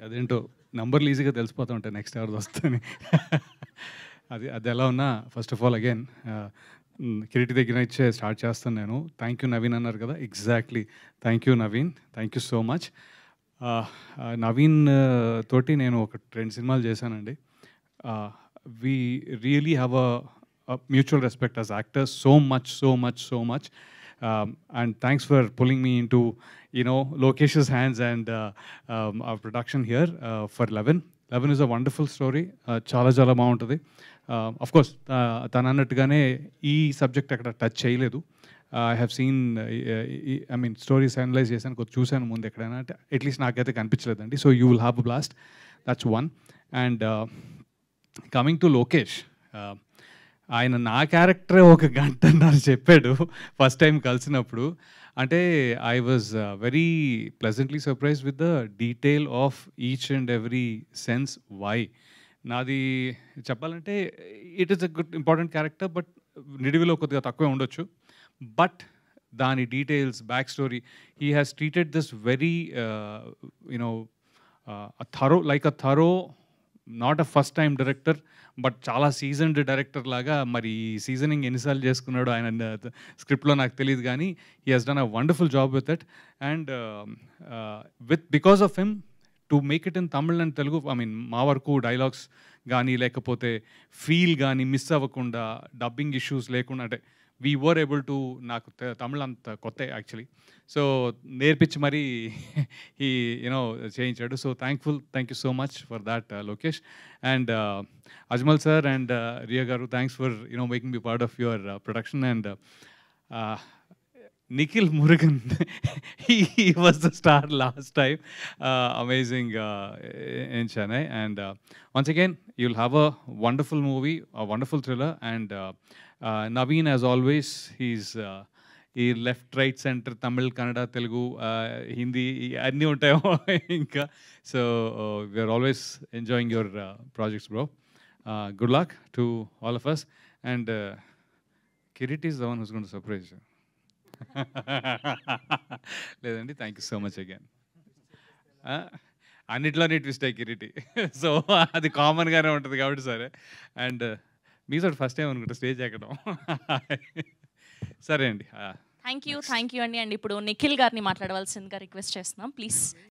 అదేంటో నంబర్లు ఈజీగా తెలిసిపోతూ ఉంటాయి నెక్స్ట్ ఎవరిది వస్తుందని. అది అది ఎలా ఉన్నా first of all again Kireeti దగ్గర నుంచే స్టార్ట్ చేస్తాను నేను. థ్యాంక్ యూ నవీన్ అన్నారు కదా! Exactly. Thank you Naveen. Thank you so much. Naveen తోటి నేను ఒక 2 సినిమాలు చేశానండి. We really have a mutual respect as actors so much, so much, so much. And thanks for pulling me into, you know, Lokesh's hands and our production here for 11. 11 is a wonderful story. Chala chala baaguntadi. Of course, tanu annattugaane ee subject akkada touch cheyaledu. I have seen, I mean, stories analyze chesanu, konచెం చూసాను ముందు ఎక్కడైనా అంటే at least నాకైతే కనిపించలేదండి. So you will have a blast. That's one. And coming to Lokesh, ఆయన నా క్యారెక్టరే ఒక గంటన్నర చెప్పాడు ఫస్ట్ టైం కలిసినప్పుడు. అంటే I was very pleasantly surprise with the detail of each and every sense why. నాది చెప్పాలంటే it is a good important character, but నిడివిలో కొద్దిగా తక్కువే ఉండొచ్చు. బట్ దాని details, back story, he has treated this very you know thorough, not a first time director, but చాలా seasoned director లాగా. మరి సీజనింగ్ ఎన్నిసార్లు చేసుకున్నాడో ఆయన స్క్రిప్ట్లో నాకు తెలియదు, కానీ he has done a wonderful job with it. And because of him to make it in Tamil and Telugu, I mean మా వరకు డైలాగ్స్ కానీ లేకపోతే ఫీల్ కానీ మిస్ అవ్వకుండా, డబ్బింగ్ ఇష్యూస్ లేకుండా, అంటే వీ వర్ ఏబుల్ టు, నాకు తమిళ్ అంత కొత్త యాక్చువల్లీ, సో నేర్పించి మరీ ఈ యూనో చేయించాడు. So thank you so much for that Lokesh. And Ajmal sir and Riya గారు, thanks for you know making be part of your production. And Nikhil Murugan, he was the star last time. Amazing in Chennai. And once again, you'll have a wonderful movie, a wonderful thriller. And Naveen, as always, he left, right, center, Tamil, Kannada, Telugu, Hindi, anni untayo inka. So we are always enjoying your projects, bro. Good luck to all of us. And Kiriti is the one who's going to surprise you. లేదండి, thank you so much again. అన్నిట్లోనే twist అయ్యి Kireeti, so అది కామన్గానే ఉంటుంది కాబట్టి సరే. And మీ sir first time అనుకుంటా స్టేజ్ ఎక్కడం. సరే అండి. థ్యాంక్ యూ అండి. అండ్ ఇప్పుడు నిఖిల్ గారిని మాట్లాడవలసిందిగా రిక్వెస్ట్ చేస్తున్నాం, ప్లీజ్.